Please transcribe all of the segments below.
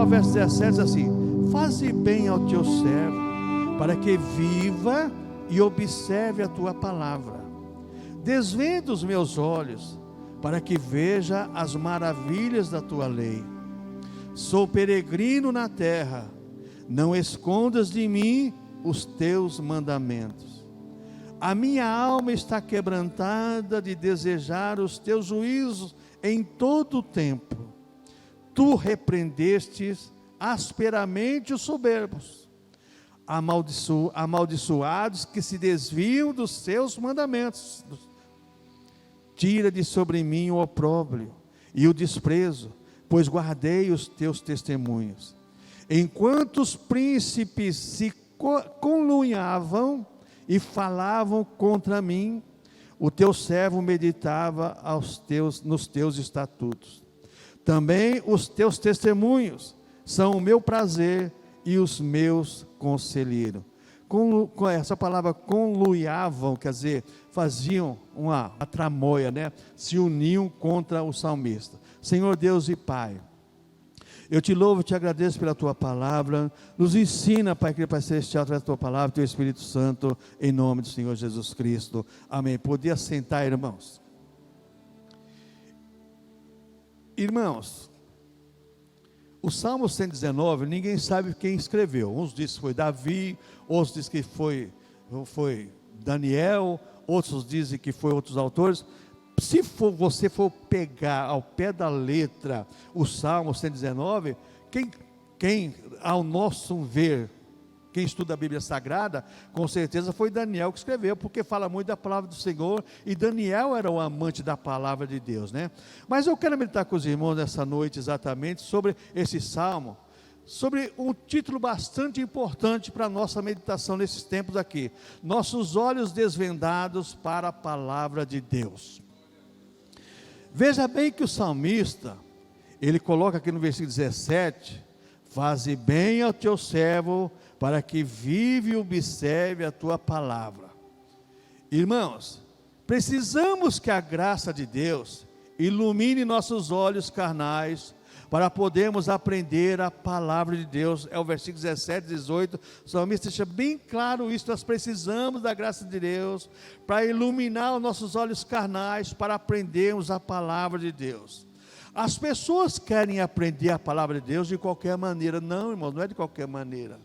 39, verso 17 diz assim: faze bem ao teu servo, para que viva e observe a tua palavra. Desvenda os meus olhos, para que veja as maravilhas da tua lei. Sou peregrino na terra, não escondas de mim os teus mandamentos. A minha alma está quebrantada de desejar os teus juízos em todo o tempo. Tu repreendestes asperamente os soberbos, amaldiçoados que se desviam dos seus mandamentos. Tira de sobre mim o opróbrio e o desprezo, pois guardei os teus testemunhos. Enquanto os príncipes se conluiavam e falavam contra mim, o teu servo meditava nos teus estatutos. Também os teus testemunhos são o meu prazer e os meus conselheiros. Com essa palavra conluiavam, quer dizer, faziam uma tramóia, né? Se uniam contra o salmista. Senhor Deus e Pai, eu te louvo e te agradeço pela tua palavra. Nos ensina, Pai querido, Pai celestial, através da tua palavra, teu Espírito Santo, em nome do Senhor Jesus Cristo. Amém. Podia sentar, irmãos. Irmãos, o Salmo 119, ninguém sabe quem escreveu. Uns dizem que foi Davi, outros dizem que foi Daniel, outros dizem que foi outros autores. Se você for pegar ao pé da letra o Salmo 119, quem ao nosso ver, quem estuda a Bíblia Sagrada, com certeza foi Daniel que escreveu, porque fala muito da palavra do Senhor, e Daniel era o amante da palavra de Deus, né? Mas eu quero meditar com os irmãos nessa noite exatamente sobre esse Salmo, sobre um título bastante importante para a nossa meditação nesses tempos aqui: nossos olhos desvendados para a palavra de Deus. Veja bem que o salmista, ele coloca aqui no versículo 17, faze bem ao teu servo, para que vive e observe a tua palavra. Irmãos, precisamos que a graça de Deus ilumine nossos olhos carnais, para podermos aprender a palavra de Deus. É o versículo 17, 18, o salmista deixa bem claro isso. Nós precisamos da graça de Deus, para iluminar os nossos olhos carnais, para aprendermos a palavra de Deus. As pessoas querem aprender a palavra de Deus de qualquer maneira. Não, irmão, não é de qualquer maneira.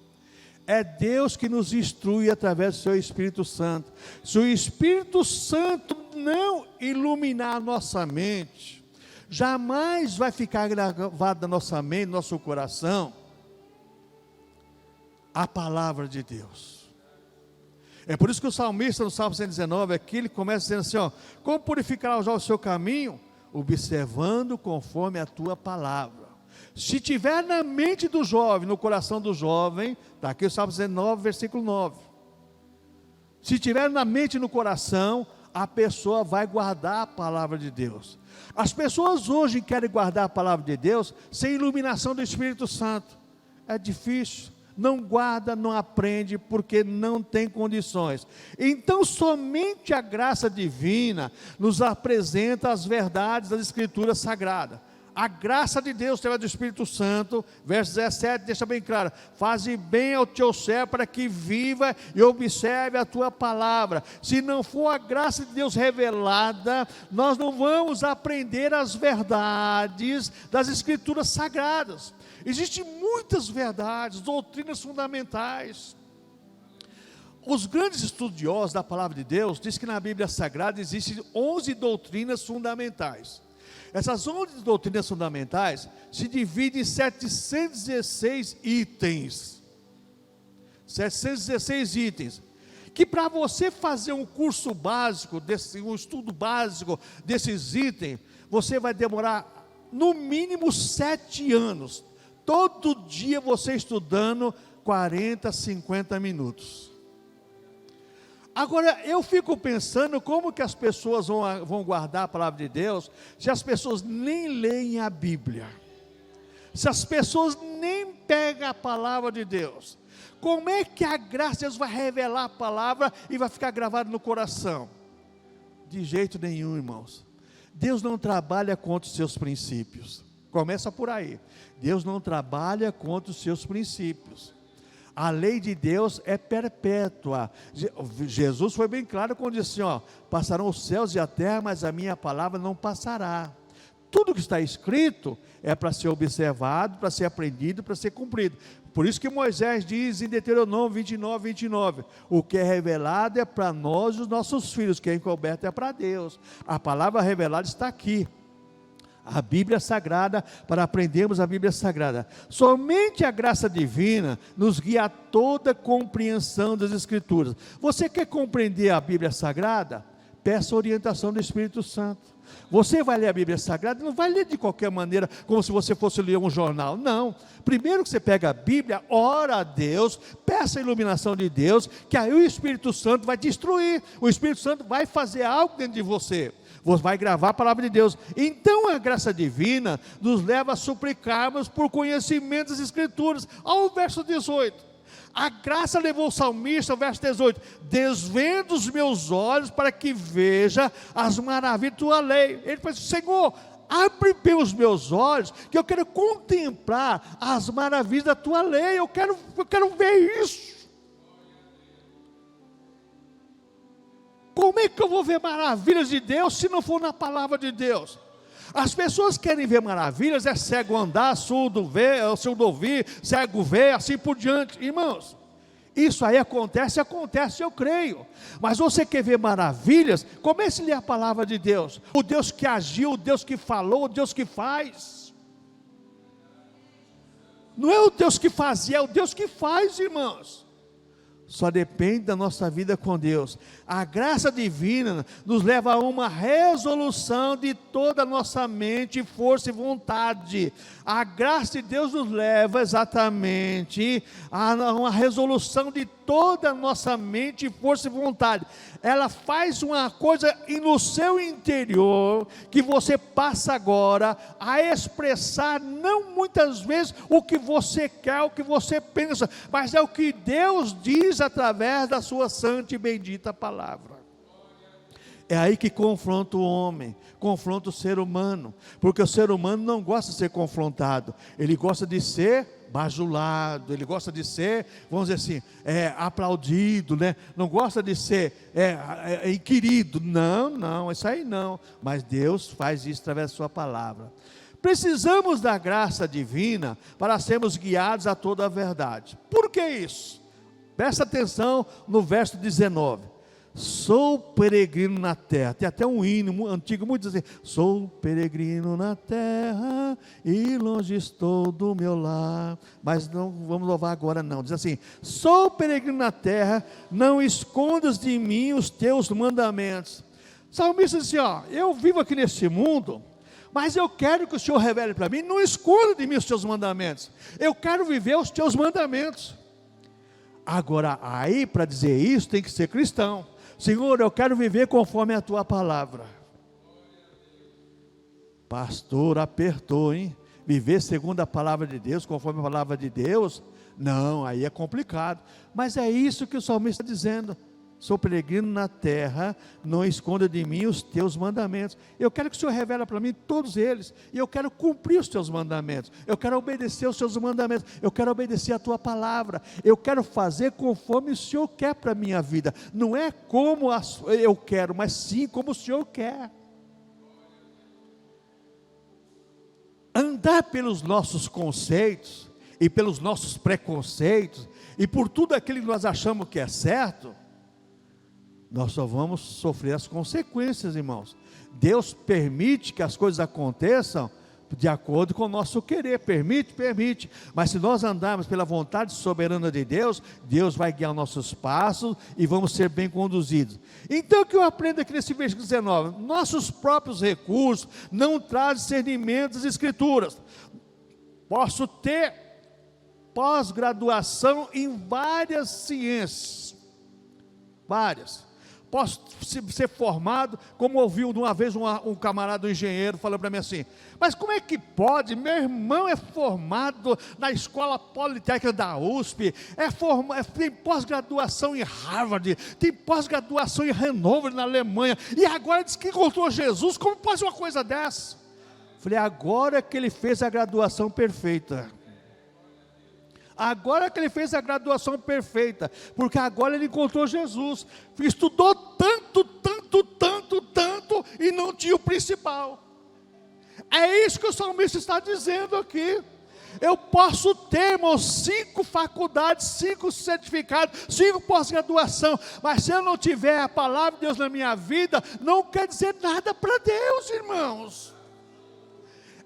É Deus que nos instrui através do seu Espírito Santo. Se o Espírito Santo não iluminar a nossa mente, jamais vai ficar gravado na nossa mente, no nosso coração, a palavra de Deus. É por isso que o salmista no Salmo 119 aqui, ele começa dizendo assim, ó: como purificará já o seu caminho? Observando conforme a tua palavra. Se tiver na mente do jovem, no coração do jovem, está aqui o Salmo 19, versículo 9. Se tiver na mente e no coração, a pessoa vai guardar a palavra de Deus. As pessoas hoje querem guardar a palavra de Deus sem iluminação do Espírito Santo. É difícil, não guarda, não aprende, porque não tem condições. Então somente a graça divina nos apresenta as verdades das Escrituras Sagradas. A graça de Deus, através do Espírito Santo, verso 17, deixa bem claro: faze bem ao teu servo, para que viva e observe a tua palavra. Se não for a graça de Deus revelada, nós não vamos aprender as verdades das Escrituras Sagradas. Existem muitas verdades, doutrinas fundamentais. Os grandes estudiosos da palavra de Deus dizem que na Bíblia Sagrada existem 11 doutrinas fundamentais. Essas 11 doutrinas fundamentais se dividem em 716 itens. 716 itens. Que para você fazer um curso básico, um estudo básico desses itens, você vai demorar no mínimo 7 anos. Todo dia você estudando 40, 50 minutos. Agora, eu fico pensando como que as pessoas vão guardar a palavra de Deus, se as pessoas nem leem a Bíblia, se as pessoas nem pegam a palavra de Deus. Como é que a graça de Deus vai revelar a palavra e vai ficar gravada no coração? De jeito nenhum, irmãos. Deus não trabalha contra os seus princípios. Começa por aí. Deus não trabalha contra os seus princípios. A lei de Deus é perpétua. Jesus foi bem claro quando disse assim, passarão os céus e a terra, mas a minha palavra não passará. Tudo que está escrito é para ser observado, para ser aprendido, para ser cumprido. Por isso que Moisés diz em Deuteronômio 29, o que é revelado é para nós e os nossos filhos, o que é encoberto é para Deus. A palavra revelada está aqui. A Bíblia Sagrada, para aprendermos a Bíblia Sagrada. Somente a graça divina nos guia a toda compreensão das Escrituras. Você quer compreender a Bíblia Sagrada? Peça a orientação do Espírito Santo. Você vai ler a Bíblia Sagrada, não vai ler de qualquer maneira, como se você fosse ler um jornal, não. Primeiro que você pega a Bíblia, ora a Deus, peça a iluminação de Deus, que aí o Espírito Santo vai te instruir, o Espírito Santo vai fazer algo dentro de você. Você vai gravar a palavra de Deus. Então a graça divina nos leva a suplicarmos por conhecimento das Escrituras. Olha o verso 18. A graça levou o salmista, ao verso 18: desvenda os meus olhos para que veja as maravilhas da tua lei. Ele falou assim: Senhor, abre bem os meus olhos, que eu quero contemplar as maravilhas da tua lei. Eu quero ver isso. Como é que eu vou ver maravilhas de Deus se não for na palavra de Deus? As pessoas querem ver maravilhas, é cego andar, surdo ouvir, cego ver, assim por diante. Irmãos, isso aí acontece, eu creio. Mas você quer ver maravilhas? Comece a ler a palavra de Deus. O Deus que agiu, o Deus que falou, o Deus que faz. Não é o Deus que fazia, é o Deus que faz, irmãos. Só depende da nossa vida com Deus. A graça divina nos leva a uma resolução de toda a nossa mente, força e vontade. A graça de Deus nos leva exatamente a uma resolução de toda a nossa mente, força e vontade. Ela faz uma coisa no seu interior, que você passa agora a expressar, não muitas vezes o que você quer, o que você pensa, mas é o que Deus diz através da sua santa e bendita palavra. É aí que confronta o homem, confronta o ser humano, porque o ser humano não gosta de ser confrontado, ele gosta de ser bajulado, ele gosta de ser, vamos dizer assim, aplaudido, né? Não gosta de ser inquirido, não, isso aí não, mas Deus faz isso através da sua palavra. Precisamos da graça divina para sermos guiados a toda a verdade. Por que isso? Presta atenção no verso 19. Sou peregrino na terra. Tem até um hino antigo, muito assim: sou peregrino na terra e longe estou do meu lar. Mas não vamos louvar agora não. Diz assim: sou peregrino na terra, não escondas de mim os teus mandamentos. O salmista diz assim: eu vivo aqui neste mundo, mas eu quero que o Senhor revele para mim. Não esconda de mim os teus mandamentos. Eu quero viver os teus mandamentos. Agora, aí para dizer isso tem que ser cristão. Senhor, eu quero viver conforme a tua palavra. Pastor, apertou, hein? Viver segundo a palavra de Deus, conforme a palavra de Deus? Não, aí é complicado. Mas é isso que o salmista está dizendo. Sou peregrino na terra, não esconda de mim os teus mandamentos. Eu quero que o Senhor revele para mim todos eles, e eu quero cumprir os teus mandamentos, eu quero obedecer os teus mandamentos, eu quero obedecer a tua palavra, eu quero fazer conforme o Senhor quer para a minha vida. Não é como eu quero, mas sim como o Senhor quer. Andar pelos nossos conceitos, e pelos nossos preconceitos, e por tudo aquilo que nós achamos que é certo, nós só vamos sofrer as consequências, irmãos. Deus permite que as coisas aconteçam de acordo com o nosso querer, permite, mas se nós andarmos pela vontade soberana de Deus, Deus vai guiar nossos passos e vamos ser bem conduzidos. Então o que eu aprendo aqui nesse versículo 19? Nossos próprios recursos não trazem discernimento das Escrituras. Posso ter pós-graduação em várias ciências, posso ser formado, como ouvi uma vez um camarada, um engenheiro, falando para mim assim: mas como é que pode? Meu irmão é formado na escola politécnica da USP, tem pós-graduação em Harvard, tem pós-graduação em Hannover, na Alemanha, e agora diz que encontrou Jesus. Como pode uma coisa dessa? Falei, agora que ele fez a graduação perfeita. Agora que ele fez a graduação perfeita, porque agora ele encontrou Jesus. Estudou tanto, e não tinha o principal. É isso que o salmista está dizendo aqui. Eu posso ter, irmãos, 5 faculdades, 5 certificados, 5 pós-graduação, mas se eu não tiver a palavra de Deus na minha vida, não quer dizer nada para Deus, irmãos.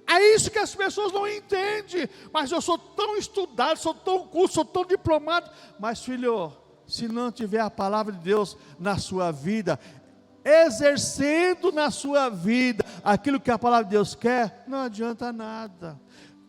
É isso que as pessoas não entendem. Mas eu sou tão estudado, sou tão culto, sou tão diplomado. Mas filho, se não tiver a palavra de Deus na sua vida, exercendo na sua vida aquilo que a palavra de Deus quer, não adianta nada.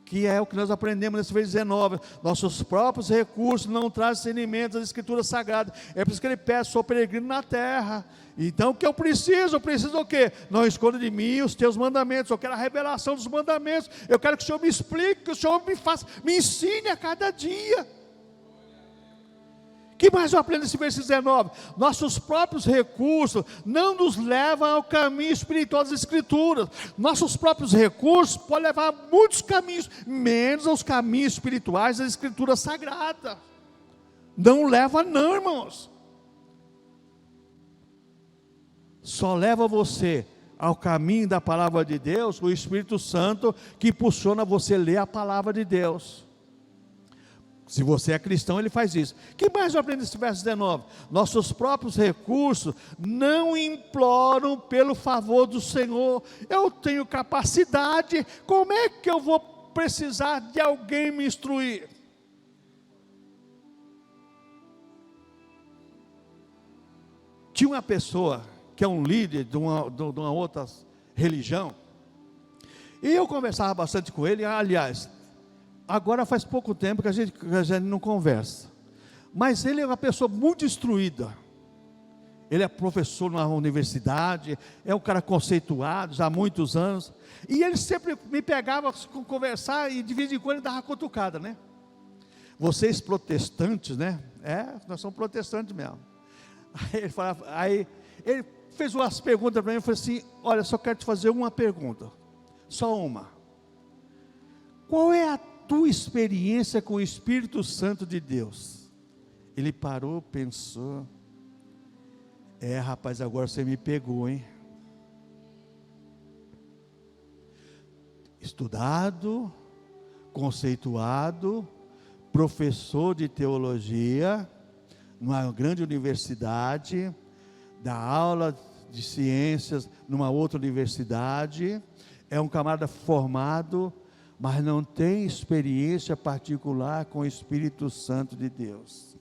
Que é o que nós aprendemos nesse versículo 19, nossos próprios recursos não trazem discernimento das escrituras sagradas, é por isso que ele pede, sou peregrino na terra. Então o que eu preciso o quê? Não esconda de mim os teus mandamentos, eu quero a revelação dos mandamentos, eu quero que o Senhor me explique, que o Senhor me ensine a cada dia. Que mais eu aprendo nesse versículo 19? Nossos próprios recursos não nos levam ao caminho espiritual das Escrituras. Nossos próprios recursos podem levar a muitos caminhos, menos aos caminhos espirituais das Escrituras sagradas. Não leva não, irmãos. Só leva você ao caminho da palavra de Deus, o Espírito Santo, que impulsiona você a ler a palavra de Deus. Se você é cristão, ele faz isso. O que mais eu aprendo nesse verso 19? Nossos próprios recursos não imploram pelo favor do Senhor. Eu tenho capacidade, como é que eu vou precisar de alguém me instruir? Tinha uma pessoa que é um líder de uma outra religião, e eu conversava bastante com ele. Aliás, agora faz pouco tempo que a gente não conversa, mas ele é uma pessoa muito instruída. Ele é professor numa universidade, é um cara conceituado já há muitos anos, e ele sempre me pegava com conversar, e de vez em quando ele dava cutucada, né? Vocês protestantes, né? Nós somos protestantes mesmo. Aí ele fez umas perguntas para mim, eu falei assim, olha, só quero te fazer uma pergunta, só uma. Qual é a tua experiência com o Espírito Santo de Deus? Ele parou, pensou, rapaz, agora você me pegou, hein? Estudado, conceituado, professor de teologia, numa grande universidade, dá aula de ciências numa outra universidade, é um camarada formado, mas não tem experiência particular com o Espírito Santo de Deus.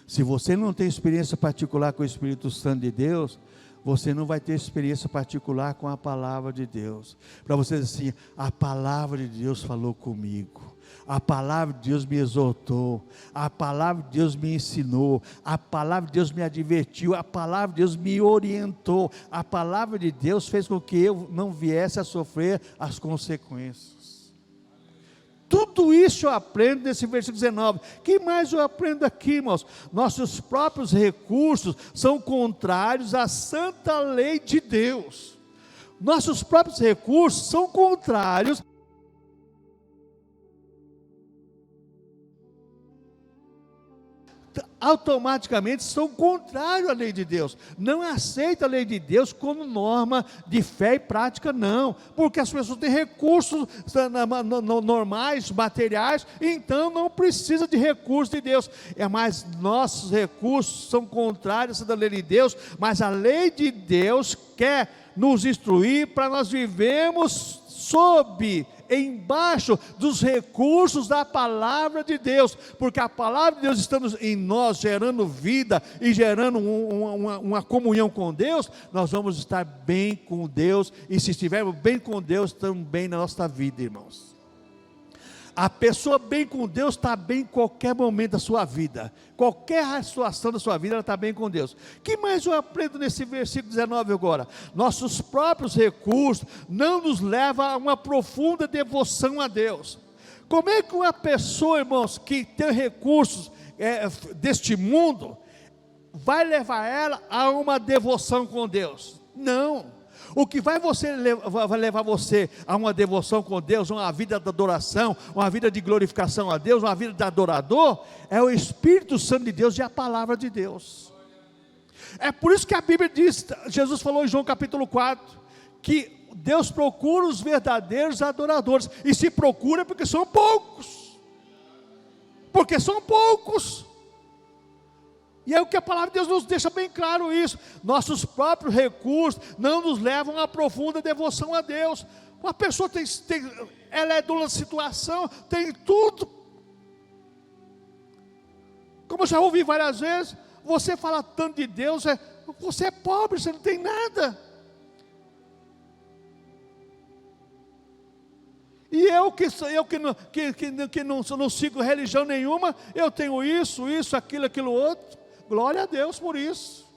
Se você não tem experiência particular com o Espírito Santo de Deus, você não vai ter experiência particular com a palavra de Deus. Para você dizer assim, a palavra de Deus falou comigo, a palavra de Deus me exortou, a palavra de Deus me ensinou, a palavra de Deus me advertiu, a palavra de Deus me orientou, a palavra de Deus fez com que eu não viesse a sofrer as consequências. Tudo isso eu aprendo nesse versículo 19. O que mais eu aprendo aqui, irmãos? Nossos próprios recursos são contrários à santa lei de Deus. Nossos próprios recursos são contrários automaticamente são contrários à lei de Deus. Não aceita a lei de Deus como norma de fé e prática, não, porque as pessoas têm recursos normais, materiais, então não precisa de recursos de Deus. Mas nossos recursos são contrários à lei de Deus, mas a lei de Deus quer nos instruir para nós vivemos embaixo dos recursos da palavra de Deus, porque a palavra de Deus estando em nós, gerando vida e gerando uma comunhão com Deus, nós vamos estar bem com Deus, e se estivermos bem com Deus, estamos bem na nossa vida, irmãos. A pessoa bem com Deus está bem em qualquer momento da sua vida, qualquer situação da sua vida, ela está bem com Deus. O que mais eu aprendo nesse versículo 19 agora? Nossos próprios recursos não nos levam a uma profunda devoção a Deus. Como é que uma pessoa, irmãos, que tem recursos deste mundo, vai levar ela a uma devoção com Deus? Não. O que vai levar você a uma devoção com Deus, uma vida de adoração, uma vida de glorificação a Deus, uma vida de adorador, é o Espírito Santo de Deus e a palavra de Deus. É por isso que a Bíblia diz, Jesus falou em João capítulo 4, que Deus procura os verdadeiros adoradores, e se procura porque são poucos, e é o que a palavra de Deus nos deixa bem claro isso. Nossos próprios recursos não nos levam a profunda devoção a Deus. Uma pessoa ela é de uma situação, tem tudo, como eu já ouvi várias vezes, você fala tanto de Deus, você é pobre, você não tem nada. E eu que não sigo religião nenhuma, eu tenho isso, aquilo outro. Glória a Deus por isso.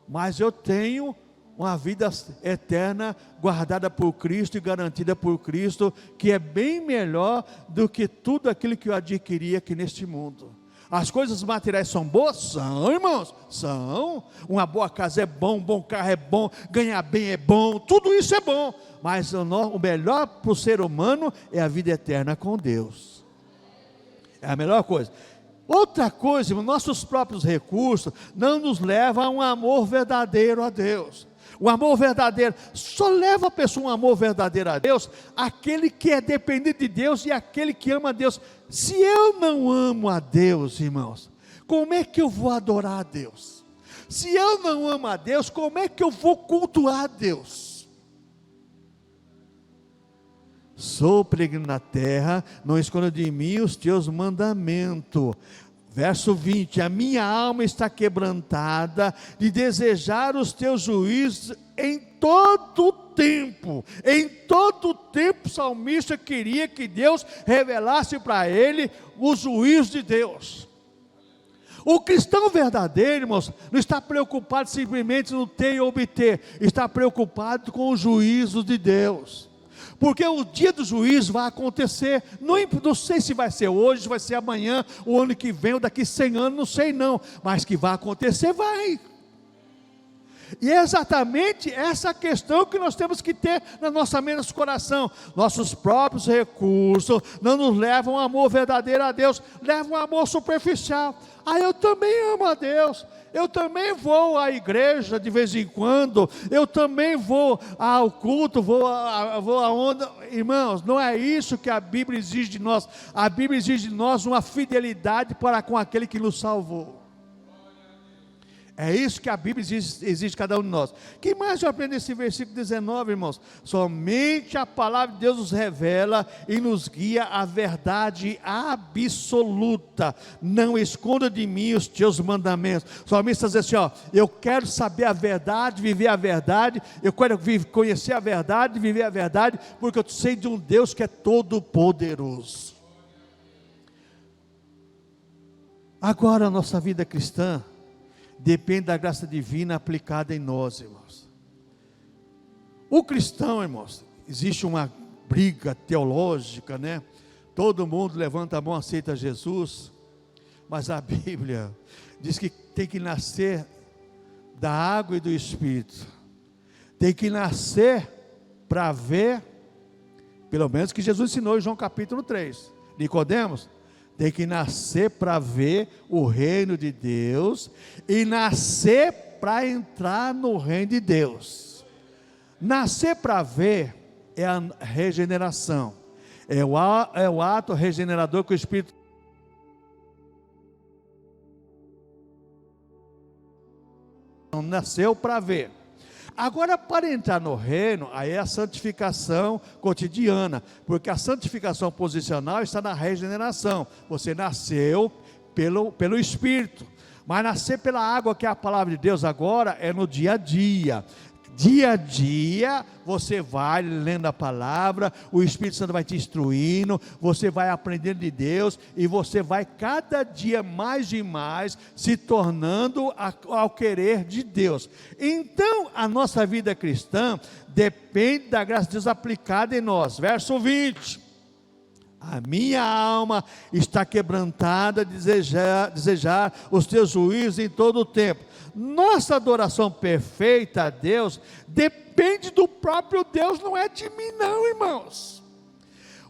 Mas eu tenho uma vida eterna guardada por Cristo e garantida por Cristo, que é bem melhor do que tudo aquilo que eu adquiri aqui neste mundo. As coisas materiais são boas? São, irmãos, são. Uma boa casa é bom, um bom carro é bom, ganhar bem é bom, tudo isso é bom. Mas o melhor para o ser humano é a vida eterna com Deus. É a melhor coisa. Outra coisa, nossos próprios recursos não nos levam a um amor verdadeiro a Deus. O amor verdadeiro, só leva a pessoa um amor verdadeiro a Deus, aquele que é dependente de Deus e aquele que ama a Deus. Se eu não amo a Deus, irmãos, como é que eu vou adorar a Deus? Se eu não amo a Deus, como é que eu vou cultuar a Deus? Sou peregrino na terra, não esconda de mim os teus mandamentos. Verso 20, a minha alma está quebrantada de desejar os teus juízos em todo o tempo. Em todo o tempo o salmista queria que Deus revelasse para ele os juízos de Deus. O cristão verdadeiro, irmãos, não está preocupado simplesmente no ter e obter, está preocupado com os juízos de Deus. Porque o dia do juízo vai acontecer, não sei se vai ser hoje, se vai ser amanhã, o ano que vem, ou daqui 100 anos, não sei não, mas que vai acontecer, vai. E é exatamente essa questão que nós temos que ter na nossa mente, nosso coração. Nossos próprios recursos não nos levam a um amor verdadeiro a Deus, levam a um amor superficial. Eu também amo a Deus, eu também vou à igreja de vez em quando, eu também vou ao culto, vou aonde. Irmãos, não é isso que a Bíblia exige de nós. A Bíblia exige de nós uma fidelidade para com aquele que nos salvou. É isso que a Bíblia exige de cada um de nós. Que mais eu aprendo nesse versículo 19, irmãos? Somente a palavra de Deus nos revela e nos guia a verdade absoluta. Não esconda de mim os teus mandamentos. O salmista diz assim, eu quero saber a verdade, viver a verdade, eu quero conhecer a verdade, viver a verdade, porque eu sei de um Deus que é todo poderoso. Agora a nossa vida cristã depende da graça divina aplicada em nós, irmãos. O cristão, irmãos, existe uma briga teológica, né? Todo mundo levanta a mão, aceita Jesus, mas a Bíblia diz que tem que nascer da água e do Espírito. Tem que nascer para ver, pelo menos que Jesus ensinou em João capítulo 3. Nicodemos, tem que nascer para ver o reino de Deus e nascer para entrar no reino de Deus. Nascer para ver é a regeneração, é o ato regenerador que o Espírito nasceu para ver. Agora, para entrar no reino, aí é a santificação cotidiana, porque a santificação posicional está na regeneração. Você nasceu pelo Espírito, mas nascer pela água, que é a palavra de Deus, agora é no dia a dia. Dia a dia, você vai lendo a palavra, o Espírito Santo vai te instruindo, você vai aprendendo de Deus, e você vai cada dia mais e mais se tornando ao querer de Deus. Então, a nossa vida cristã depende da graça de Deus aplicada em nós. Verso 20. A minha alma está quebrantada de desejar os teus juízos em todo o tempo. Nossa adoração perfeita a Deus depende do próprio Deus, não é de mim não, irmãos.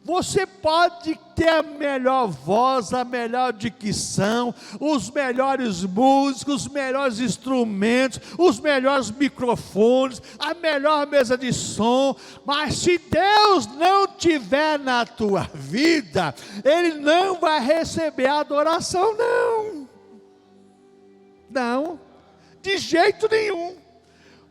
Você pode ter a melhor voz, a melhor dicção, os melhores músicos, os melhores instrumentos, os melhores microfones, a melhor mesa de som, mas se Deus não tiver na tua vida, Ele não vai receber a adoração, não. Não, de jeito nenhum.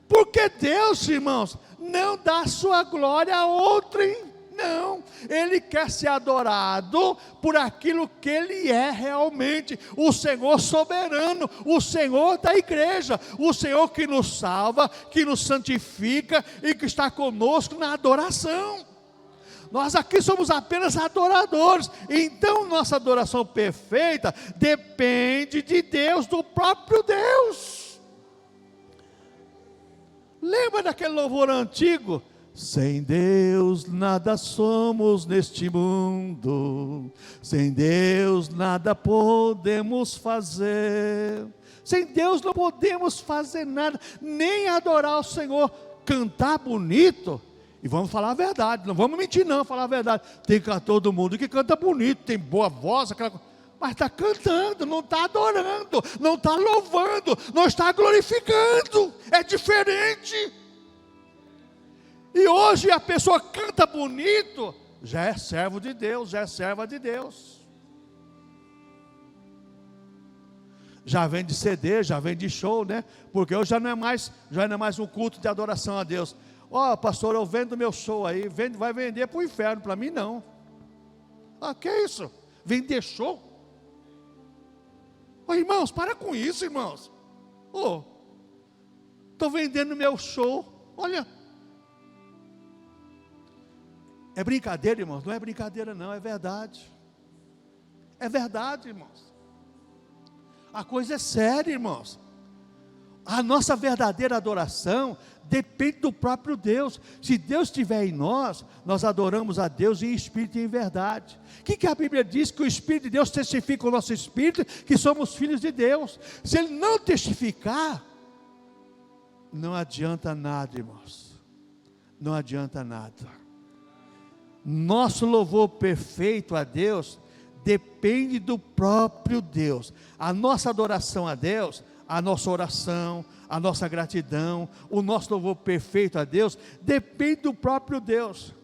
Porque Deus, irmãos, não dá sua glória a outrem. Não, Ele quer ser adorado por aquilo que Ele é realmente, o Senhor soberano, o Senhor da igreja, o Senhor que nos salva, que nos santifica e que está conosco na adoração. Nós aqui somos apenas adoradores, então nossa adoração perfeita depende de Deus, do próprio Deus. Lembra daquele louvor antigo? Sem Deus nada somos neste mundo, sem Deus nada podemos fazer, sem Deus não podemos fazer nada, nem adorar o Senhor, cantar bonito, e vamos falar a verdade, não vamos mentir não, falar a verdade, tem cantor do mundo que canta bonito, tem boa voz, mas está cantando, não está adorando, não está louvando, não está glorificando, é diferente. E hoje a pessoa canta bonito, já é servo de Deus, já é serva de Deus. Já vem de CD, já vem de show, né? Porque hoje já não é mais um culto de adoração a Deus. Ó, pastor, eu vendo meu show aí, vai vender para o inferno, para mim não. Ah, que isso? Vender show? Ô, irmãos, para com isso, irmãos. Estou vendendo meu show, olha. É brincadeira, irmãos? Não é brincadeira não, é verdade. É verdade, irmãos. A coisa é séria, irmãos. A nossa verdadeira adoração depende do próprio Deus. Se Deus estiver em nós, nós adoramos a Deus em espírito e em verdade. O que a Bíblia diz? Que o Espírito de Deus testifica o nosso espírito, que somos filhos de Deus. Se Ele não testificar, não adianta nada, irmãos. Não adianta nada. Nosso louvor perfeito a Deus depende do próprio Deus. A nossa adoração a Deus, a nossa oração, a nossa gratidão, o nosso louvor perfeito a Deus depende do próprio Deus.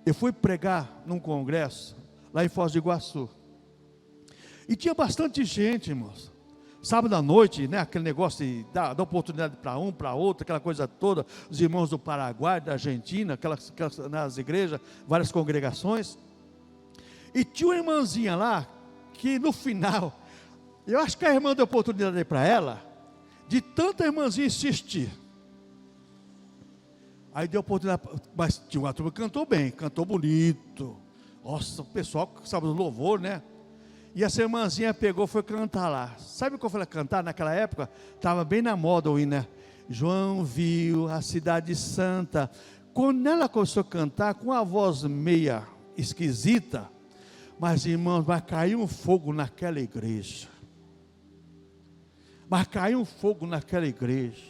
Eu fui pregar num congresso lá em Foz do Iguaçu e tinha bastante gente, irmãos. Sábado à noite, né, aquele negócio de dar oportunidade para um, para outro, aquela coisa toda, os irmãos do Paraguai, da Argentina, aquelas nas igrejas, várias congregações, e tinha uma irmãzinha lá, que no final, eu acho que a irmã deu oportunidade para ela, de tanta irmãzinha insistir, aí deu oportunidade, mas tinha uma turma que cantou bem, cantou bonito, nossa, o pessoal sabe do louvor, né? E essa irmãzinha pegou, foi cantar lá. Sabe o que eu falei cantar naquela época? Estava bem na moda o hino, né? João viu a cidade santa. Quando ela começou a cantar, com a voz meia esquisita, mas irmãos, vai cair um fogo naquela igreja. Vai cair um fogo naquela igreja.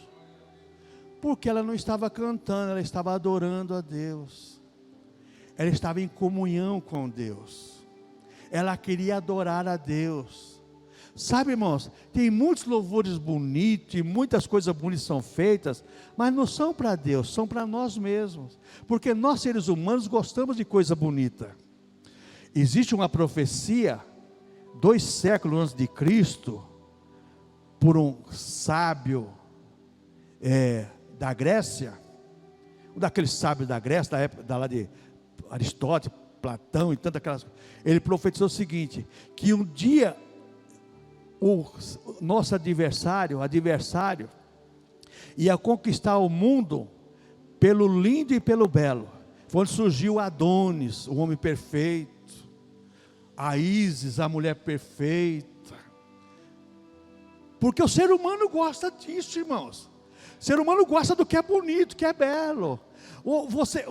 Porque ela não estava cantando, ela estava adorando a Deus. Ela estava em comunhão com Deus. Ela queria adorar a Deus. Sabe, irmãos, tem muitos louvores bonitos, e muitas coisas bonitas são feitas, mas não são para Deus, são para nós mesmos, porque nós seres humanos gostamos de coisa bonita. Existe uma profecia, 2 séculos antes de Cristo, por um sábio da Grécia, um daqueles sábios da Grécia, da época lá de Aristóteles, Platão e tantas aquelas, ele profetizou o seguinte, que um dia o nosso adversário ia conquistar o mundo pelo lindo e pelo belo. Foi onde surgiu Adonis, o homem perfeito, a Ísis, a mulher perfeita, porque o ser humano gosta disso, irmãos. O ser humano gosta do que é bonito, que é belo.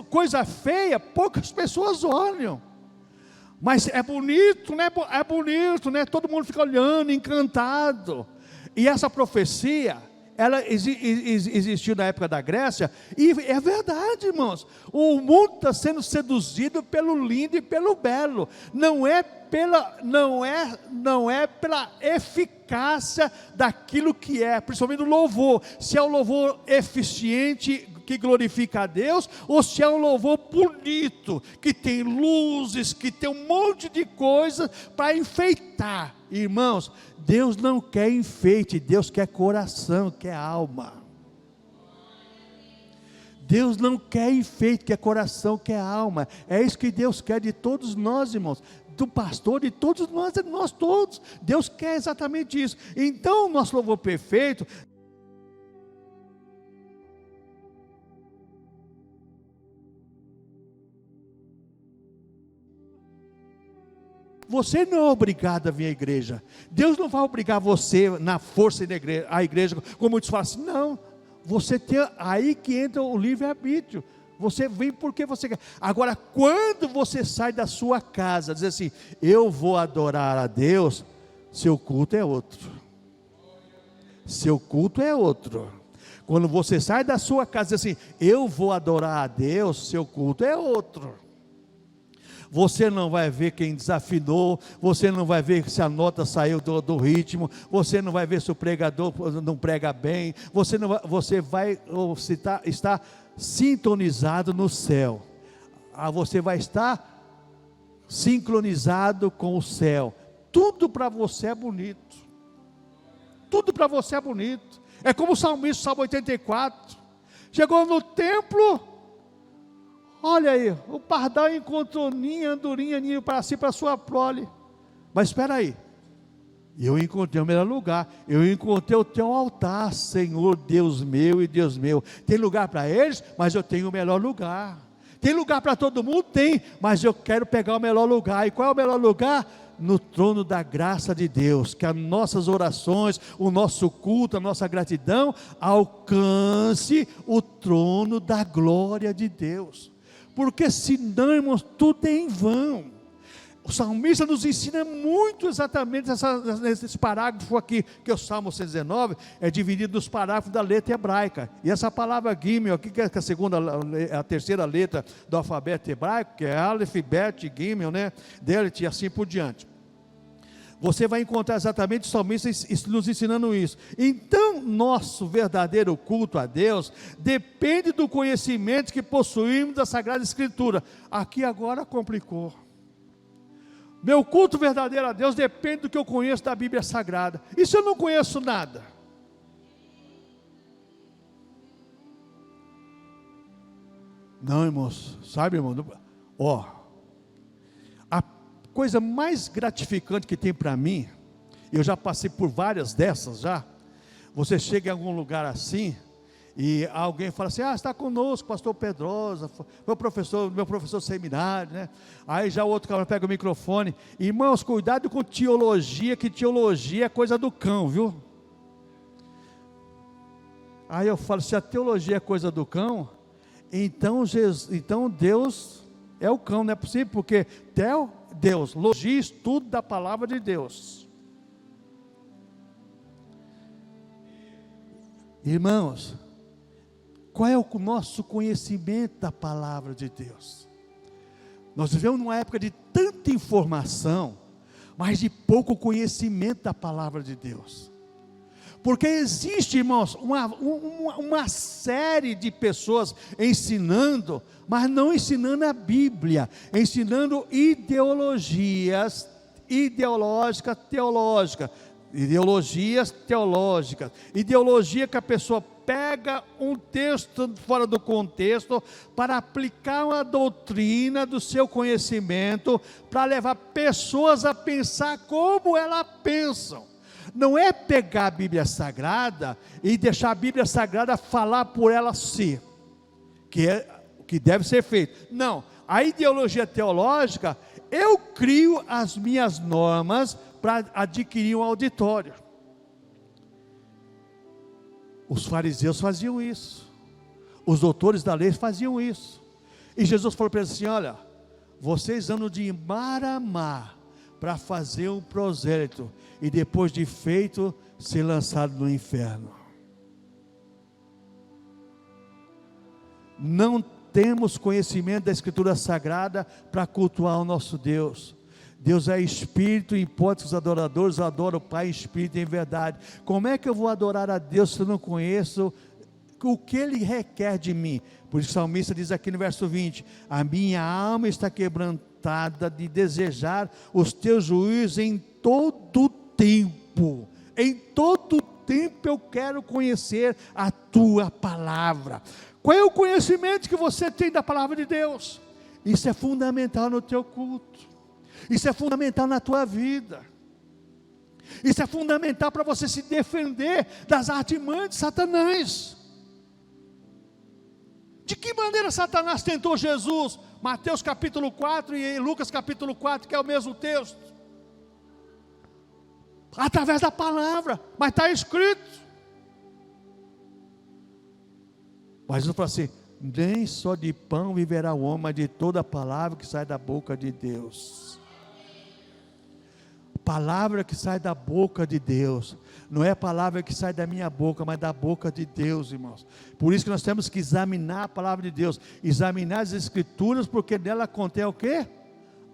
Coisa feia, poucas pessoas olham. Mas é bonito, né? É bonito, né? Todo mundo fica olhando, encantado. E essa profecia, ela existiu na época da Grécia, e é verdade, irmãos. O mundo está sendo seduzido pelo lindo e pelo belo. Não é pela eficácia daquilo que é, principalmente do louvor. Se é um louvor eficiente, que glorifica a Deus, ou se é um louvor bonito, que tem luzes, que tem um monte de coisas para enfeitar. Irmãos, Deus não quer enfeite, Deus quer coração, quer alma. Deus não quer enfeite, quer coração, quer alma. É isso que Deus quer de todos nós, irmãos, do pastor, de todos nós todos. Deus quer exatamente isso. Então, o nosso louvor perfeito, você não é obrigado a vir à igreja. Deus não vai obrigar você na força da igreja, a igreja, como muitos falam assim, não. Você tem aí que entra o livre-arbítrio. Você vem porque você quer. Agora, quando você sai da sua casa, diz assim, eu vou adorar a Deus, seu culto é outro. Seu culto é outro. Quando você sai da sua casa, diz assim, eu vou adorar a Deus, seu culto é outro. Você não vai ver quem desafinou, você não vai ver se a nota saiu do ritmo, você não vai ver se o pregador não prega bem, você vai estar sintonizado no céu, você vai estar sincronizado com o céu. Tudo para você é bonito, tudo para você é bonito. É como o salmista, Salmo 84, chegou no templo. Olha aí, o pardal encontrou ninho, andorinha, ninho para si, para sua prole. Mas espera aí, eu encontrei o melhor lugar, eu encontrei o teu altar, Senhor, Deus meu e Deus meu. Tem lugar para eles, mas eu tenho o melhor lugar. Tem lugar para todo mundo? Tem, mas eu quero pegar o melhor lugar. E qual é o melhor lugar? No trono da graça de Deus, que as nossas orações, o nosso culto, a nossa gratidão, alcance o trono da glória de Deus. Porque senão, irmãos, tudo é em vão. O salmista nos ensina muito exatamente nesse parágrafo aqui, que é o Salmo 119, é dividido nos parágrafos da letra hebraica. E essa palavra Gimel aqui, que é a terceira letra do alfabeto hebraico, que é Aleph, Bet, Gimel, né? Delet e assim por diante. Você vai encontrar exatamente o salmista nos ensinando isso. Então, nosso verdadeiro culto a Deus depende do conhecimento que possuímos da Sagrada Escritura. Aqui agora complicou. Meu culto verdadeiro a Deus depende do que eu conheço da Bíblia Sagrada. E se eu não conheço nada? Não, irmãos, sabe, irmão? A coisa mais gratificante que tem para mim, eu já passei por várias dessas já. Você chega em algum lugar assim, e alguém fala assim, está conosco, pastor Pedrosa, meu professor seminário, né? Aí já o outro cara pega o microfone, irmãos, cuidado com teologia, que teologia é coisa do cão, viu? Aí eu falo, se a teologia é coisa do cão, então Deus é o cão, não é possível, porque Deus, logia, estudo da palavra de Deus. Irmãos, qual é o nosso conhecimento da palavra de Deus? Nós vivemos numa época de tanta informação, mas de pouco conhecimento da palavra de Deus. Porque existe, irmãos, uma série de pessoas ensinando, mas não ensinando a Bíblia, ensinando ideologias teológicas, ideologia que a pessoa pega um texto fora do contexto para aplicar uma doutrina do seu conhecimento, para levar pessoas a pensar como elas pensam. Não é pegar a Bíblia Sagrada e deixar a Bíblia Sagrada falar por ela si, que é o que deve ser feito. Não, a ideologia teológica, eu crio as minhas normas para adquirir um auditório. Os fariseus faziam isso, os doutores da lei faziam isso, e Jesus falou para eles assim, olha, vocês andam de mar a mar para fazer um prosélito e depois de feito ser lançado no inferno. Não temos conhecimento da Escritura Sagrada para cultuar o nosso Deus. Deus é Espírito, e importa que os adoradores adoram o Pai em Espírito e em verdade. Como é que eu vou adorar a Deus se eu não conheço o que Ele requer de mim? Por isso o salmista diz aqui no verso 20: a minha alma está quebrantada de desejar os teus juízos em todo tempo. Em todo tempo eu quero conhecer a tua palavra. Qual é o conhecimento que você tem da palavra de Deus? Isso é fundamental no teu culto. Isso é fundamental na tua vida. Isso é fundamental para você se defender das artimanhas de Satanás. De que maneira Satanás tentou Jesus? Mateus capítulo 4 e Lucas capítulo 4, que é o mesmo texto. Através da palavra, mas está escrito. Mas Jesus fala assim: nem só de pão viverá o homem, mas de toda a palavra que sai da boca de Deus. Palavra que sai da boca de Deus, não é palavra que sai da minha boca, mas da boca de Deus, irmãos. Por isso que nós temos que examinar a palavra de Deus, examinar as Escrituras, porque nela contém o quê?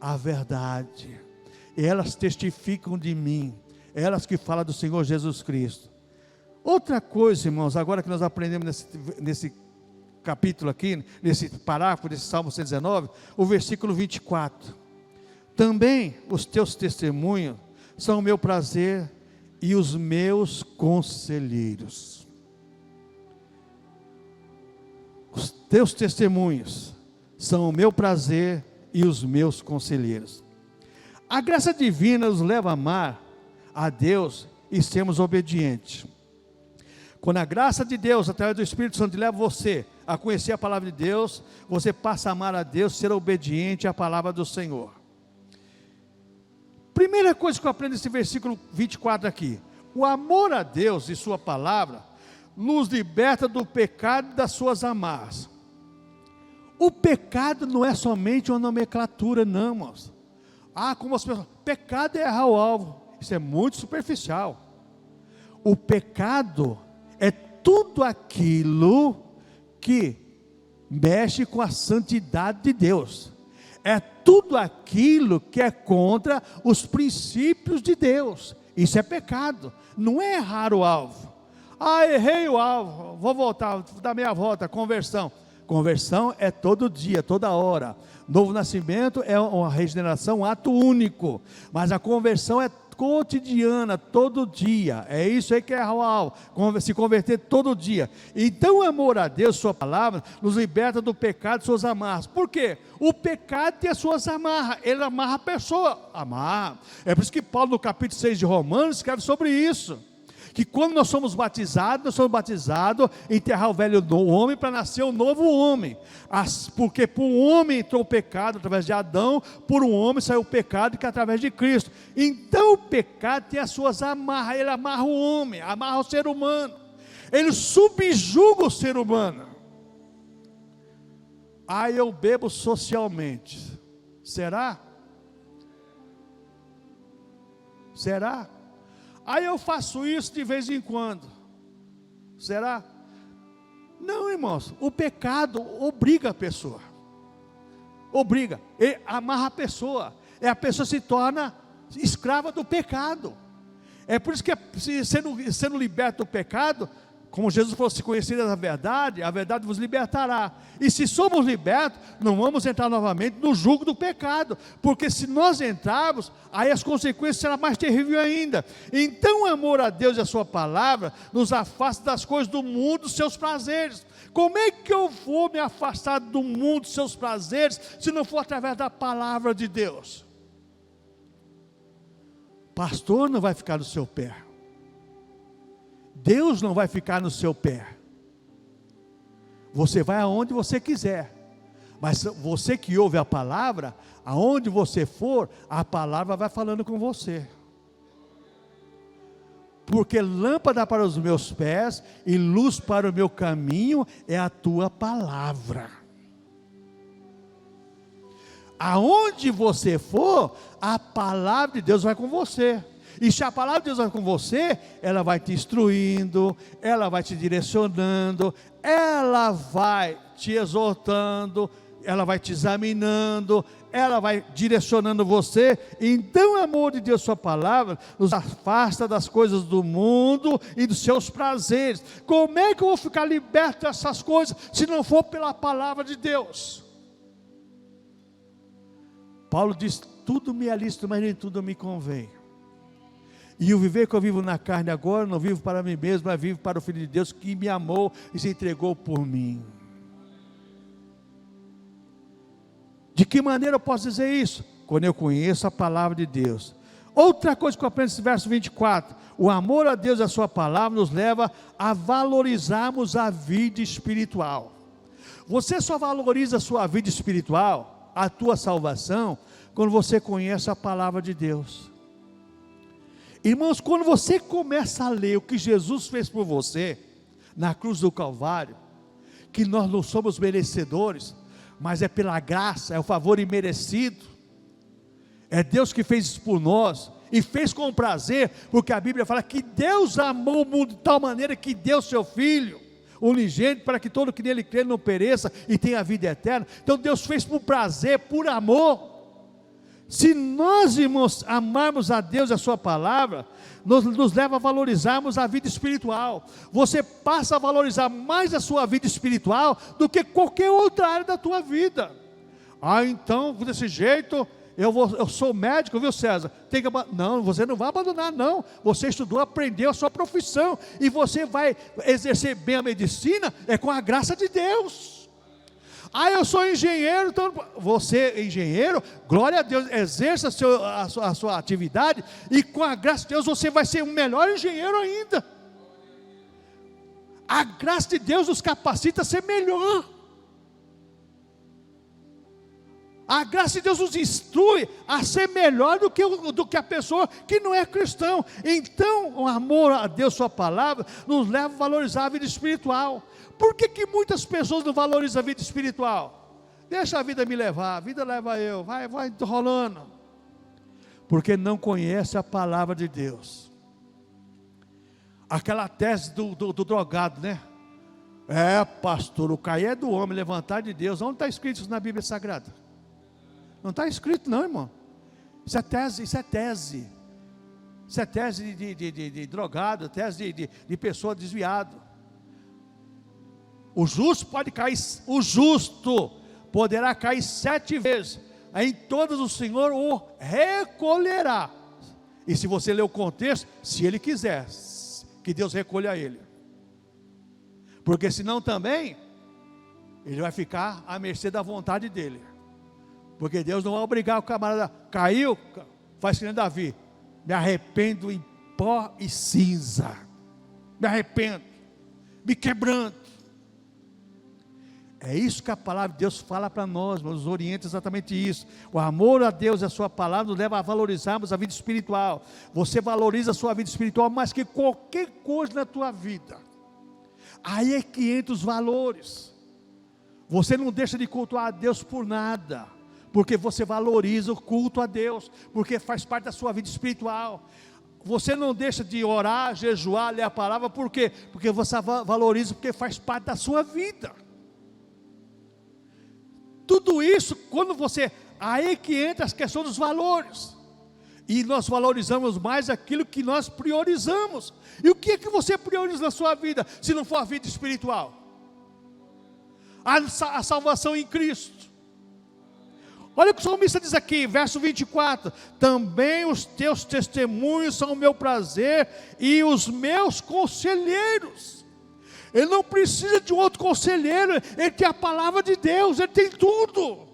A verdade. Elas testificam de mim, elas que falam do Senhor Jesus Cristo. Outra coisa, irmãos, agora que nós aprendemos nesse capítulo aqui, nesse parágrafo desse Salmo 119, o versículo 24. Também os teus testemunhos são o meu prazer e os meus conselheiros. Os teus testemunhos são o meu prazer e os meus conselheiros. A graça divina nos leva a amar a Deus e sermos obedientes. Quando a graça de Deus, através do Espírito Santo, leva você a conhecer a palavra de Deus, você passa a amar a Deus, ser obediente à palavra do Senhor. Primeira coisa que eu aprendo nesse versículo 24 aqui: o amor a Deus e sua palavra nos liberta do pecado e das suas amarras. O pecado não é somente uma nomenclatura, não, irmãos. Como as pessoas, pecado é errar o alvo. Isso é muito superficial. O pecado é tudo aquilo que mexe com a santidade de Deus. É tudo aquilo que é contra os princípios de Deus. Isso é pecado, não é errar o alvo. Errei o alvo, vou voltar, vou dar meia volta, conversão. Conversão é todo dia, toda hora. Novo nascimento é uma regeneração, um ato único. Mas a conversão é cotidiana, todo dia. É isso aí que é errar o alvo, se converter todo dia. Então o amor a Deus, sua palavra, nos liberta do pecado e suas amarras. Por quê? O pecado tem as suas amarras, ele amarra a pessoa, amarra. É por isso que Paulo no capítulo 6 de Romanos escreve sobre isso, que quando nós somos batizados em enterrar o velho homem para nascer um novo homem. Porque por um homem entrou o pecado através de Adão, por um homem saiu o pecado que é através de Cristo. Então o pecado tem as suas amarras, ele amarra o homem, amarra o ser humano, ele subjuga o ser humano. Eu bebo socialmente, será? Será? Eu faço isso de vez em quando, será? Não, irmãos, o pecado obriga a pessoa, amarra a pessoa, a pessoa se torna escrava do pecado. É por isso que sendo liberto do pecado, como Jesus falou, se conhecerem a verdade vos libertará. E se somos libertos, não vamos entrar novamente no jugo do pecado, porque se nós entrarmos, aí as consequências serão mais terríveis ainda. Então o amor a Deus e a sua palavra nos afasta das coisas do mundo, dos seus prazeres. Como é que eu vou me afastar do mundo, dos seus prazeres, se não for através da palavra de Deus? Pastor não vai ficar no seu pé, Deus não vai ficar no seu pé. Você vai aonde você quiser, mas você que ouve a palavra, aonde você for, a palavra vai falando com você. Porque lâmpada para os meus pés e luz para o meu caminho é a tua palavra. aonde você for, a palavra de Deus vai com você. E se a palavra de Deus vai com você, ela vai te instruindo, ela vai te direcionando, ela vai te exortando, ela vai te examinando, ela vai direcionando você. Então o amor de Deus, sua palavra, nos afasta das coisas do mundo e dos seus prazeres. Como é que eu vou ficar liberto dessas coisas, se não for pela palavra de Deus? Paulo diz, tudo me é lícito, mas nem tudo me convém. E o viver que eu vivo na carne agora, não vivo para mim mesmo, mas vivo para o Filho de Deus, que me amou e se entregou por mim. De que maneira eu posso dizer isso? Quando eu conheço a palavra de Deus. Outra coisa que eu aprendo nesse verso 24, o amor a Deus e a sua palavra nos leva a valorizarmos a vida espiritual. Você só valoriza a sua vida espiritual, a tua salvação, quando você conhece a palavra de Deus. Irmãos, quando você começa a ler o que Jesus fez por você, na cruz do Calvário, que nós não somos merecedores, mas é pela graça, é o favor imerecido, é Deus que fez isso por nós, e fez com prazer, porque a Bíblia fala que Deus amou o mundo de tal maneira que deu seu Filho unigênito, para que todo que nele crê não pereça e tenha a vida eterna. Então Deus fez por prazer, por amor. Se nós, irmãos, amarmos a Deus e a sua palavra, nos leva a valorizarmos a vida espiritual. Você passa a valorizar mais a sua vida espiritual do que qualquer outra área da tua vida. Então, desse jeito, eu sou médico, viu, César? Não, você não vai abandonar, não. Você estudou, aprendeu a sua profissão, e você vai exercer bem a medicina, é com a graça de Deus. Eu sou engenheiro, então você é engenheiro, glória a Deus, exerça a sua atividade, e com a graça de Deus você vai ser um melhor engenheiro ainda. A graça de Deus nos capacita a ser melhor. A graça de Deus nos instrui a ser melhor do que a pessoa que não é cristão. Então o amor a Deus, sua palavra, nos leva a valorizar a vida espiritual. Por que muitas pessoas não valorizam a vida espiritual? Deixa a vida me levar, a vida leva eu, vai rolando. Porque não conhece a palavra de Deus. Aquela tese do drogado, né? Pastor, o cair é do homem, levantar de Deus. Onde está escrito isso na Bíblia Sagrada? Não está escrito não, irmão. Isso é tese. Isso é tese de drogado, tese de pessoa desviado. O justo poderá cair 7 vezes, em todas o Senhor o recolherá. E se você ler o contexto, se ele quiser, que Deus recolha ele. Porque senão também, ele vai ficar à mercê da vontade dele. Porque Deus não vai obrigar o camarada, caiu, faz que nem Davi, me arrependo em pó e cinza, me arrependo, me quebrando. É isso que a palavra de Deus fala para nós, nos orienta exatamente isso. O amor a Deus e a sua palavra nos leva a valorizarmos a vida espiritual. Você valoriza a sua vida espiritual mais que qualquer coisa na tua vida. Aí é que entra os valores. Você não deixa de cultuar a Deus por nada, porque você valoriza o culto a Deus, porque faz parte da sua vida espiritual. Você não deixa de orar, jejuar, ler a palavra, por quê? Porque você valoriza, porque faz parte da sua vida. Tudo isso, quando você, aí que entra as questões dos valores, e nós valorizamos mais aquilo que nós priorizamos. E o que é que você prioriza na sua vida, se não for a vida espiritual? A salvação em Cristo. Olha o que o salmista diz aqui, verso 24: também os teus testemunhos são o meu prazer e os meus conselheiros. Ele não precisa de um outro conselheiro, ele tem a palavra de Deus, ele tem tudo.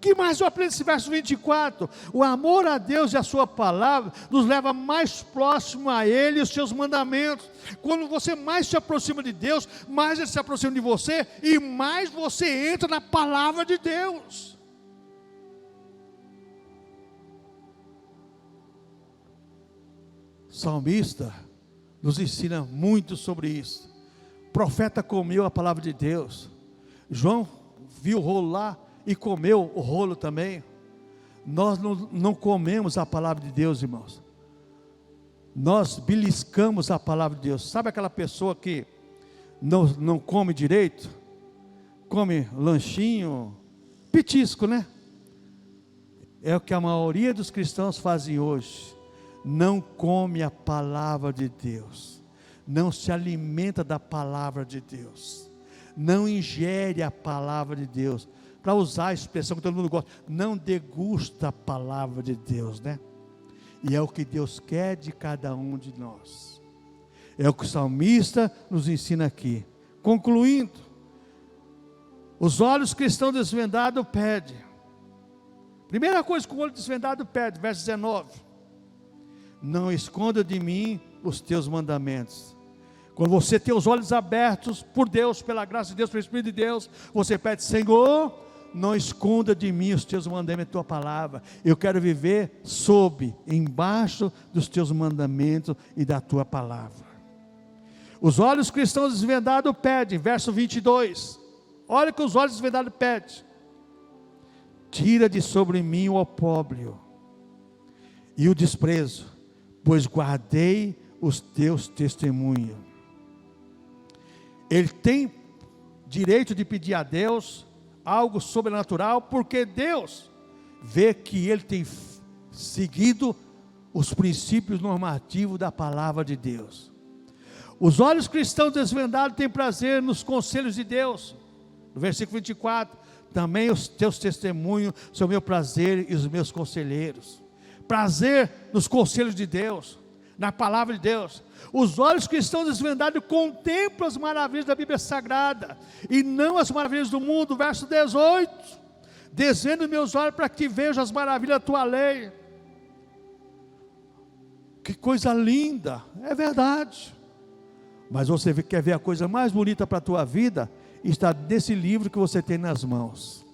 Que mais eu aprendo nesse verso 24? O amor a Deus e a sua palavra nos leva mais próximo a Ele e os seus mandamentos. Quando você mais se aproxima de Deus, mais Ele se aproxima de você, e mais você entra na palavra de Deus. O salmista nos ensina muito sobre isso. O profeta comeu a palavra de Deus. João viu rolar e comeu o rolo também. Nós não comemos a palavra de Deus, irmãos. Nós beliscamos a palavra de Deus. Sabe aquela pessoa que não come direito? Come lanchinho, petisco, né? É o que a maioria dos cristãos fazem hoje. Não come a palavra de Deus. Não se alimenta da palavra de Deus. Não ingere a palavra de Deus. Para usar a expressão que todo mundo gosta, não degusta a palavra de Deus, né? E é o que Deus quer de cada um de nós. É o que o salmista nos ensina aqui. Concluindo, os olhos que estão desvendados pedem. Primeira coisa que o olho desvendado pede, verso 19. Não esconda de mim os teus mandamentos. Quando você tem os olhos abertos por Deus, pela graça de Deus, pelo Espírito de Deus, você pede: Senhor, não esconda de mim os teus mandamentos, a tua palavra. Eu quero viver embaixo dos teus mandamentos e da tua palavra. Os olhos cristãos desvendados pedem, verso 22. Olha que os olhos desvendados pedem: tira de sobre mim o opróbrio e o desprezo, pois guardei os teus testemunhos. Ele tem direito de pedir a Deus algo sobrenatural, porque Deus vê que ele tem seguido os princípios normativos da palavra de Deus. Os olhos cristãos desvendados têm prazer nos conselhos de Deus. No versículo 24, também os teus testemunhos são meu prazer e os meus conselheiros. Prazer nos conselhos de Deus, na palavra de Deus. Os olhos que estão desvendados contemplam as maravilhas da Bíblia Sagrada, e não as maravilhas do mundo. Verso 18, desvendo meus olhos para que veja as maravilhas da tua lei. Que coisa linda, é verdade. Mas você quer ver a coisa mais bonita para a tua vida? Está nesse livro que você tem nas mãos.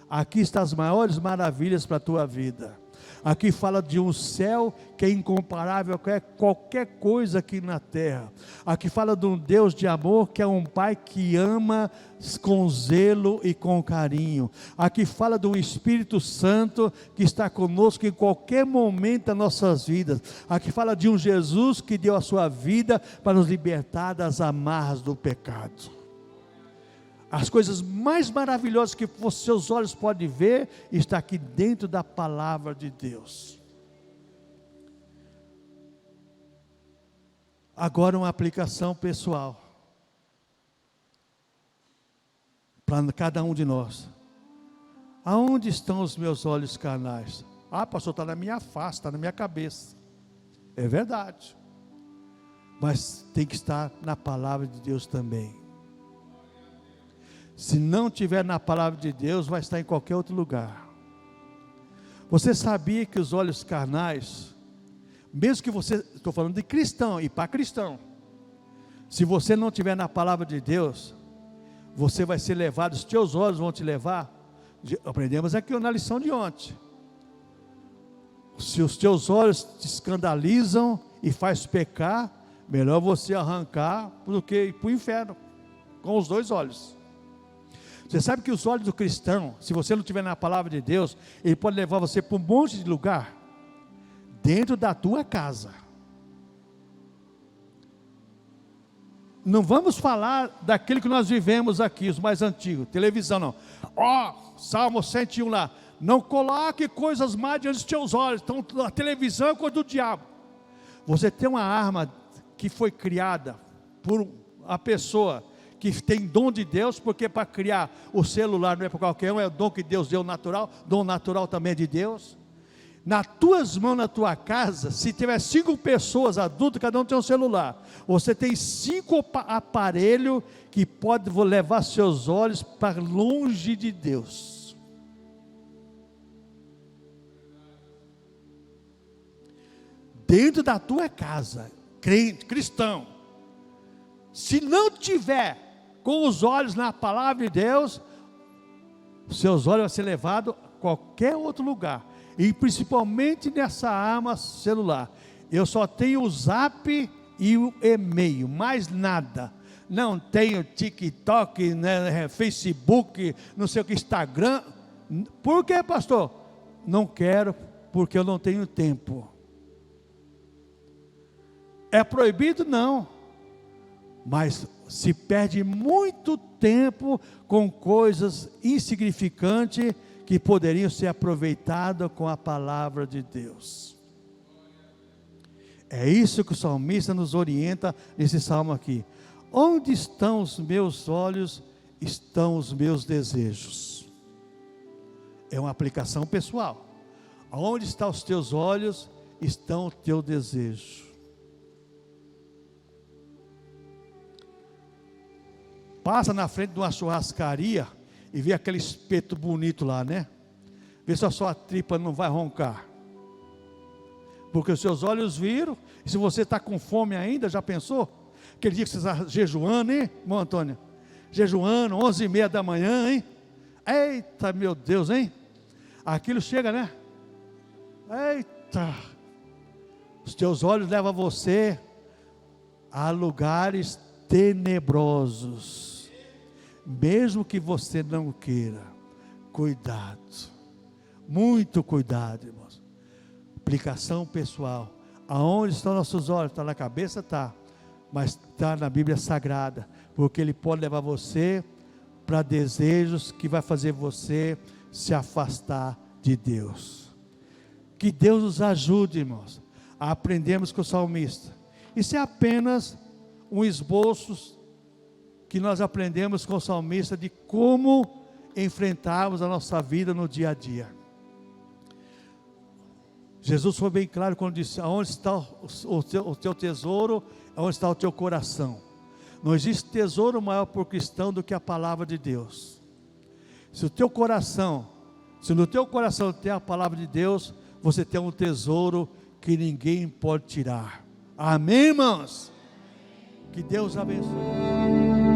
Aqui estão as maiores maravilhas para a tua vida. Aqui fala de um céu que é incomparável a qualquer coisa aqui na terra. Aqui fala de um Deus de amor, que é um Pai que ama com zelo e com carinho. Aqui fala de um Espírito Santo que está conosco em qualquer momento das nossas vidas. Aqui fala de um Jesus que deu a sua vida para nos libertar das amarras do pecado. As coisas mais maravilhosas que os seus olhos podem ver, está aqui dentro da palavra de Deus. Agora uma aplicação pessoal, para cada um de nós. Aonde estão os meus olhos carnais? Ah, pastor, está na minha face, está na minha cabeça. É verdade, mas tem que estar na palavra de Deus também. Se não tiver na palavra de Deus, vai estar em qualquer outro lugar. Você sabia que os olhos carnais, mesmo que você, estou falando de cristão e para cristão, se você não tiver na palavra de Deus, você vai ser levado, os teus olhos vão te levar. Aprendemos aqui na lição de ontem. Se os teus olhos te escandalizam e faz pecar, melhor você arrancar do que ir para o inferno com os dois olhos. Você sabe que os olhos do cristão, se você não estiver na palavra de Deus, ele pode levar você para um monte de lugar, dentro da tua casa. Não vamos falar daquilo que nós vivemos aqui, os mais antigos, televisão não. Salmo 101 lá, não coloque coisas mais diante dos teus olhos. Então a televisão é coisa do diabo. Você tem uma arma que foi criada por a pessoa que tem dom de Deus, porque para criar o celular não é para qualquer um, é o dom que Deus deu natural, dom natural também é de Deus. Nas tuas mãos, na tua casa, se tiver 5 pessoas adultas, cada um tem um celular, você tem 5 aparelhos que podem levar seus olhos para longe de Deus. Dentro da tua casa, crente, cristão, se não tiver com os olhos na palavra de Deus, seus olhos vão ser levados a qualquer outro lugar, e principalmente nessa arma celular. Eu só tenho o Zap e o e-mail, mais nada. Não tenho TikTok, né, Facebook, não sei o que, Instagram. Por que, pastor? Não quero, porque eu não tenho tempo. É proibido? Não. Mas se perde muito tempo com coisas insignificantes que poderiam ser aproveitadas com a palavra de Deus. É isso que o salmista nos orienta nesse salmo aqui. Onde estão os meus olhos, estão os meus desejos. É uma aplicação pessoal. Onde estão os teus olhos, estão o teu desejo. Passa na frente de uma churrascaria e vê aquele espeto bonito lá, né? Vê se a sua tripa não vai roncar. Porque os seus olhos viram. E se você está com fome ainda, já pensou? Aquele dia que você está jejuando, hein, irmão Antônio? Jejuando, 11h30 da manhã, hein? Eita, meu Deus, hein? Aquilo chega, né? Eita! Os teus olhos levam você a lugares tenebrosos. Mesmo que você não queira. Cuidado. Muito cuidado, irmãos. Aplicação pessoal. Aonde estão nossos olhos? Está na cabeça? Está. Mas está na Bíblia Sagrada. Porque ele pode levar você para desejos que vai fazer você se afastar de Deus. Que Deus nos ajude, irmãos, a aprendermos com o salmista. Isso é apenas um esboço que nós aprendemos com o salmista de como enfrentarmos a nossa vida no dia a dia. Jesus foi bem claro quando disse: aonde está o teu tesouro, aonde está o teu coração. Não existe tesouro maior por cristão do que a palavra de Deus. Se no teu coração tem a palavra de Deus, você tem um tesouro que ninguém pode tirar. Amém, irmãos? Que Deus abençoe.